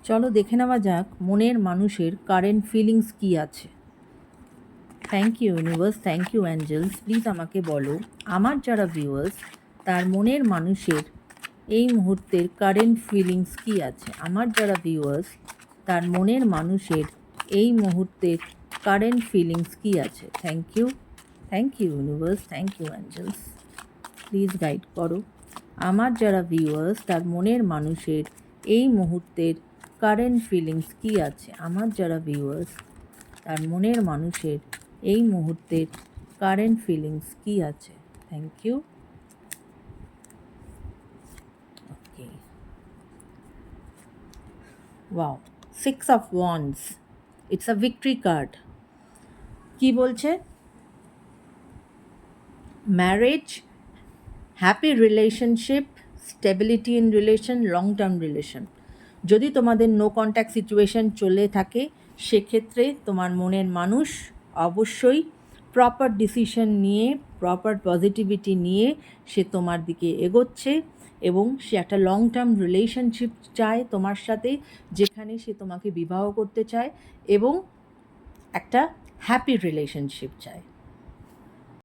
চলো দেখে নেওয়া যাক মনের মানুষের কারেন্ট ফিলিংস কী আছে। Thank you universe, thank you angels. Please আমাকে বলো আমার যারা ভিউয়ার্স তার মনের মানুষের এই মুহূর্তের কারেন্ট ফিলিংস কী আছে। আমার যারা ভিউয়ার্স তার মনের মানুষের এই মুহূর্তের কারেন্ট ফিলিংস কী আছে। Thank you universe, thank you angels. Please guide করো আমার যারা ভিউয়ার্স তার মনের মানুষের এই মুহূর্তের কারেন্ট ফিলিংস কী আছে। আমার যারা ভিউয়ার্স তার মনের মানুষের এই মুহূর্তের কারেন্ট ফিলিংস কী আছে। Thank you. Okay, wow, 6 of Wands, it's a victory card. কি বলছে? Marriage, happy relationship, stability in relation, long term relation. যদি তোমাদের নো কন্ট্যাক্ট সিচুয়েশন চলে থাকে সেক্ষেত্রে তোমার মনের মানুষ অবশ্যই প্রপার ডিসিশন নিয়ে, প্রপার পজিটিভিটি নিয়ে সে তোমার দিকে এগোচ্ছে এবং সে একটা লং টার্ম রিলেশনশিপ চায় তোমার সাথে, যেখানে সে তোমাকে বিবাহ করতে চায় এবং একটা হ্যাপি রিলেশনশিপ চায়।